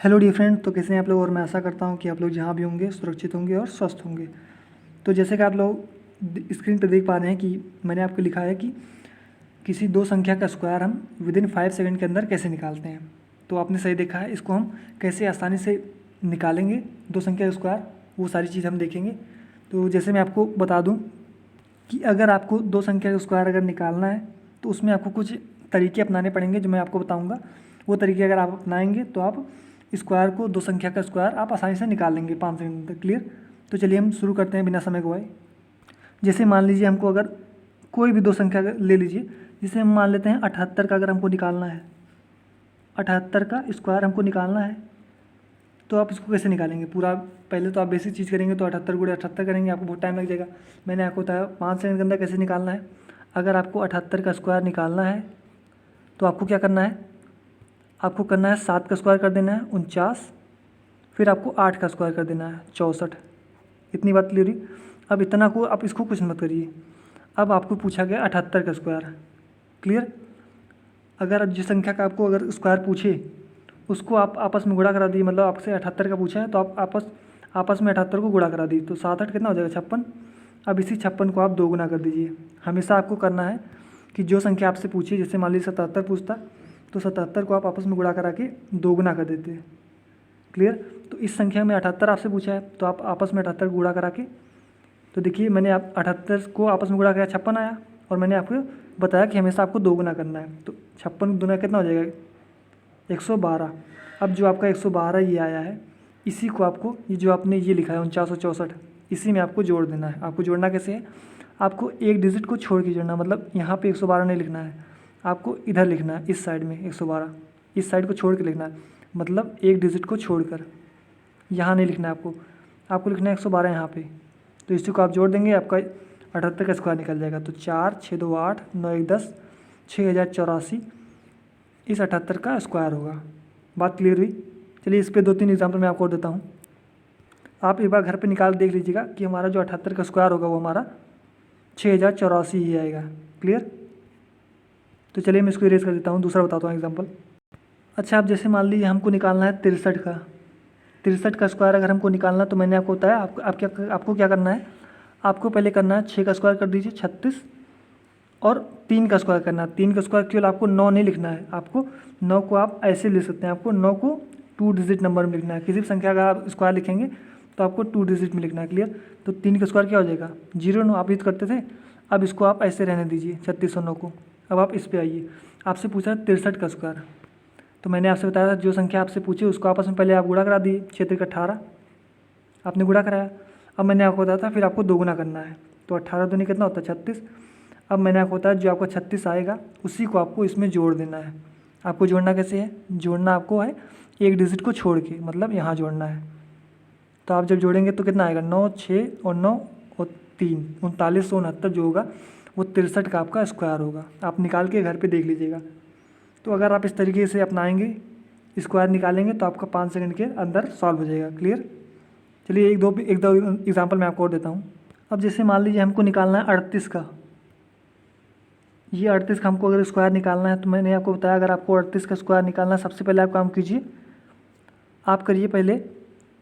Hello dear friend, तो कैसे हैं आप लोग। और मैं आशा करता हूं कि आप लोग जहां भी होंगे सुरक्षित होंगे और स्वस्थ होंगे। तो जैसे कि आप लोग स्क्रीन पर देख पा रहे हैं कि मैंने आपको लिखा है कि किसी दो संख्या का स्क्वायर हम विदिन 5 सेकंड के अंदर कैसे निकालते हैं। तो आपने सही देखा है, इसको हम कैसे आसानी से निकालेंगे दो संख्या का स्क्वायर, वो सारी चीज़ हम देखेंगे। तो जैसे मैं आपको बता दूँ कि अगर आपको दो संख्या का स्क्वायर अगर निकालना है तो उसमें आपको कुछ तरीके अपनाने पड़ेंगे जो मैं आपको बताऊँगा। वो तरीके अगर आप अपनाएंगे तो आप स्क्वायर को, दो संख्या का स्क्वायर आप आसानी से निकाल लेंगे 5 सेकंड तक। क्लियर। तो चलिए हम शुरू करते हैं बिना समय गवाए। जैसे मान लीजिए हमको अगर कोई भी दो संख्या ले लीजिए, जिसे हम मान लेते हैं 78 का अगर हमको निकालना है, 78 का स्क्वायर हमको निकालना है, तो आप इसको कैसे निकालेंगे पूरा। पहले तो आप बेसिक चीज़ करेंगे तो 78 गुणे 78 करेंगे, आपको बहुत टाइम लग जाएगा। मैंने आपको बताया 5 सेकंड के अंदर कैसे निकालना है। अगर आपको 78 का स्क्वायर निकालना है तो आपको क्या करना है, आपको करना है 7 का स्क्वायर कर देना है 49, फिर आपको 8 का स्क्वायर कर देना है 64। इतनी बात क्लियर हुई। अब इतना को आप इसको कुछ मत करिए। अब आपको पूछा गया 78 का स्क्वायर। क्लियर। अगर जिस संख्या का आपको अगर स्क्वायर पूछे उसको आप आपस में गुणा करा दिए, मतलब आपसे 78 का पूछा है तो आप आपस में 78 को गुणा करा दिए, तो 7 8 कितना हो जाएगा 56। अब इसी 56 को आप दो गुना कर दीजिए। हमेशा आपको करना है कि जो संख्या आपसे पूछी, जैसे मान लीजिए 77 पूछता तो 77 को आप आपस में गुणा करा के दो गुना कर देते हैं। क्लियर। तो इस संख्या में 78 आपसे पूछा है तो आप आपस में 78 गुणा करा के, तो देखिए मैंने आप 78 को आपस में गुणा किया 56 आया, और मैंने आपको बताया कि हमेशा आपको दो गुना करना है। तो 56 दुना कितना हो जाएगा 112। अब जो आपका 112 ये आया है, इसी को आपको ये जो आपने ये लिखा है 4964, इसी में आपको जोड़ देना है। आपको जोड़ना कैसे है, आपको एक डिजिट को छोड़ के जोड़ना, मतलब यहाँ पे 112 नहीं लिखना है, आपको इधर लिखना है इस साइड में 112, इस साइड को छोड़ के लिखना है, मतलब एक डिजिट को छोड़कर। यहाँ नहीं लिखना है आपको लिखना है 112 यहाँ पे। तो इसी को आप जोड़ देंगे, आपका 78 का स्क्वायर निकल जाएगा। तो 4 6 2 8 9 1 10 6084 इस 78 का स्क्वायर होगा। बात क्लियर हुई। चलिए इस पे 2-3 एग्जाम्पल मैं आपको और देता हूँ। आप एक बार घर पे निकाल देख लीजिएगा कि हमारा जो 78 का स्क्वायर होगा वो हमारा 6084 ही आएगा। क्लियर। तो चलिए मैं इसको इरेज कर देता हूँ, दूसरा बताता हूँ एग्जाम्पल। अच्छा, आप जैसे मान लीजिए हमको निकालना है 63 का, 63 का स्क्वायर अगर हमको निकालना तो मैंने आपको बताया आपको क्या करना है, आपको पहले करना है 6 का स्क्वायर कर दीजिए 36, और 3 का स्क्वायर करना है। 3 का स्क्वायर केवल आपको 9 नहीं लिखना है, आपको 9 को आप ऐसे लिख सकते हैं, आपको 9 को 2 डिजिट नंबर में लिखना है। किसी भी संख्या का आप स्क्वायर लिखेंगे तो आपको 2 डिजिट में लिखना है। क्लियर। तो 3 का स्क्वायर क्या हो जाएगा 0 9, आप यूज करते थे। अब इसको आप ऐसे रहने दीजिए 36 और 9 को। अब आप इस पर आइए, आपसे पूछा 63 का स्क्वायर, तो मैंने आपसे बताया था जो संख्या आपसे पूछी उसको आपस में पहले आप गुणा करा दिए, 6 3 18, आपने गुणा कराया। अब मैंने आपको बताया था फिर आपको दो गुना करना है, तो 18 दूनी कितना होता है 36। अब मैंने आपको बताया जो आपका 36 आएगा उसी को आपको इसमें जोड़ देना है। आपको जोड़ना कैसे है, जोड़ना आपको है एक डिजिट को छोड़ के, मतलब यहाँ जोड़ना है। तो आप जब जोड़ेंगे तो कितना आएगा 9 6 और 9 और 3 3969 जो होगा वो 63 का आपका स्क्वायर होगा। आप निकाल के घर पे देख लीजिएगा। तो अगर आप इस तरीके से अपनाएंगे, स्क्वायर निकालेंगे तो आपका 5 सेकंड के अंदर सॉल्व हो जाएगा। क्लियर। चलिए एक दो एग्जाम्पल मैं आपको और देता हूँ। अब जैसे मान लीजिए हमको निकालना है 38 का, ये 38 का हमको अगर स्क्वायर निकालना है तो मैंने आपको बताया अगर आपको 38 का स्क्वायर निकालना है सबसे पहले आप काम कीजिए, आप करिए पहले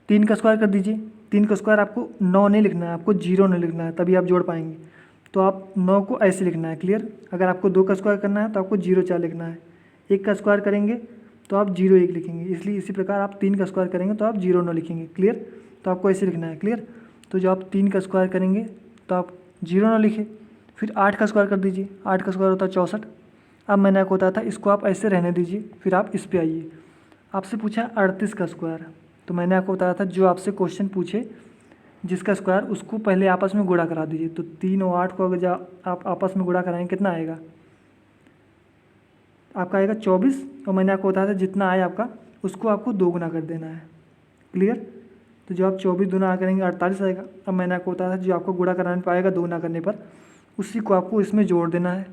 3 का स्क्वायर कर दीजिए। 3 का स्क्वायर आपको 9 नहीं लिखना है, आपको 0 नहीं लिखना है, तभी आप जोड़ पाएंगे। तो आप 9 को ऐसे लिखना है। क्लियर। अगर आपको 2 का स्क्वायर करना है तो आपको 0 4 लिखना है। 1 का स्क्वायर करेंगे तो आप 0 1 लिखेंगे, इसलिए इसी प्रकार आप 3 का स्क्वायर करेंगे तो आप 0 9 लिखेंगे। क्लियर। तो आपको ऐसे लिखना है। क्लियर। तो जब आप 3 का स्क्वायर करेंगे तो आप 0 9 लिखे, फिर 8 का स्क्वायर कर दीजिए, 8 का स्क्वायर होता है 64। अब मैंने आपको बताया था इसको आप ऐसे रहने दीजिए, फिर आप इस पे आइए। आपसे पूछा 38 का स्क्वायर, तो मैंने आपको बताया था जो आपसे क्वेश्चन पूछे जिसका स्क्वायर उसको पहले आपस में गुणा करा दीजिए। तो 3 और 8 को अगर आप आपस में गुणा कराएंगे कितना आएगा, आपका आएगा 24। और मैंने आपको बताया था जितना आया आपका उसको आपको दो गुना कर देना है। क्लियर। तो जो आप 24 गुना करेंगे 48 आएगा। अब मैंने आपको बताया था जो आपको गुणा कराने पाएगा दो गुना करने पर उसी को आपको इसमें जोड़ देना है।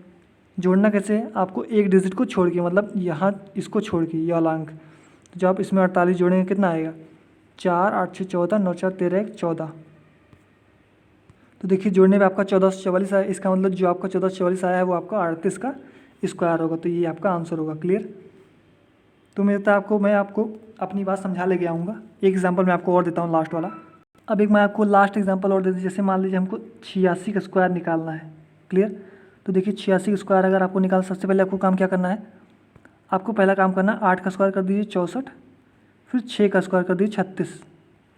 जोड़ना कैसे है, आपको एक डिजिट को छोड़ के, मतलब यहाँ इसको छोड़ के ये वाला अंक, तो जब आप इसमें 48 जोड़ेंगे कितना आएगा 4 8 6 14 9 4 13 1 14। तो देखिए जोड़ने में आपका 1444 आया, इसका मतलब जो आपका 1444 आया है वो आपका 38 का स्क्वायर होगा। तो ये आपका आंसर होगा। क्लियर। तो मैं आपको अपनी बात समझा ले गया हूँगा। एक एग्जांपल मैं आपको और देता हूँ लास्ट वाला। अब एक मैं आपको लास्ट एग्जांपल और दे दूँ, जैसे मान लीजिए हमको 86 का स्क्वायर निकालना है। क्लियर? तो देखिए 86 का स्क्वायर अगर आपको निकाल, सबसे पहले आपको काम क्या करना है, आपको पहला काम करना है 8 का स्क्वायर कर दीजिए 64, फिर 6 का स्क्वायर कर दीजिए 36।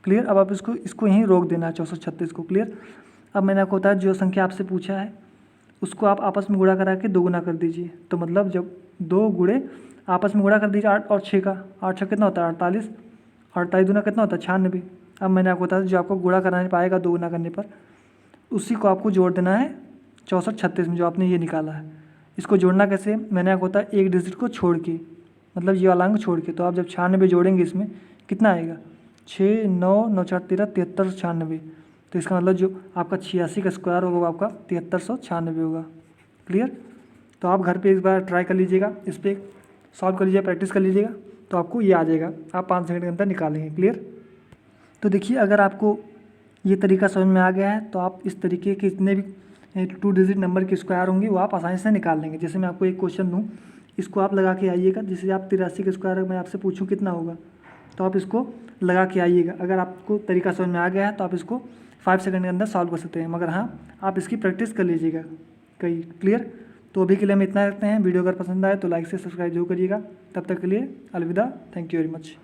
क्लियर? अब आप इसको यहीं रोक देना है 64 36 को। क्लियर? अब मैंने आपको बताया जो संख्या आपसे पूछा है उसको आप आपस में गुणा करा के 2 गुना कर दीजिए। तो मतलब जब 2 गुणे आपस में गुणा कर दीजिए 8 और 6 का, 8 6 कितना होता है 48, 48 दूना कितना होता है 96। अब मैंने आपको बताया जो आपको गुणा कराने पाएगा 2 गुना करने पर, उसी को आपको जोड़ देना है 64 36 में जो आपने ये निकाला है। इसको जोड़ना कैसे, मैंने आपको बताया एक डिजिट को छोड़ के, मतलब ये वाला अंक छोड़ के। तो आप जब 96 जोड़ेंगे इसमें कितना आएगा, 6 9 9 4 13 7396। तो इसका मतलब जो आपका 86 का स्क्वायर होगा वो आपका 7396 होगा। क्लियर? तो आप घर पे एक बार ट्राई कर लीजिएगा, इस पर सॉल्व कर लीजिएगा, प्रैक्टिस कर लीजिएगा, तो आपको ये आ जाएगा, आप 5 सेकंड के अंदर निकालेंगे। क्लियर? तो देखिए अगर आपको ये तरीका समझ में आ गया है तो आप इस तरीके के जितने भी 2 डिजिट नंबर के स्क्वायर होंगे वो आप आसानी से निकाल लेंगे। जैसे मैं आपको एक क्वेश्चन दूँ, इसको आप लगा के आइएगा। जैसे आप 83 का स्क्वायर मैं आपसे पूछूं कितना होगा, तो आप इसको लगा के आइएगा। अगर आपको तरीका समझ में आ गया है तो आप इसको 5 सेकंड के अंदर सॉल्व कर सकते हैं, मगर हाँ आप इसकी प्रैक्टिस कर लीजिएगा कहीं। क्लियर? तो अभी के लिए हम इतना रखते हैं। वीडियो अगर पसंद आए तो लाइक से सब्सक्राइब जरूर करिएगा। तब तक के लिए अलविदा, थैंक यू वेरी मच।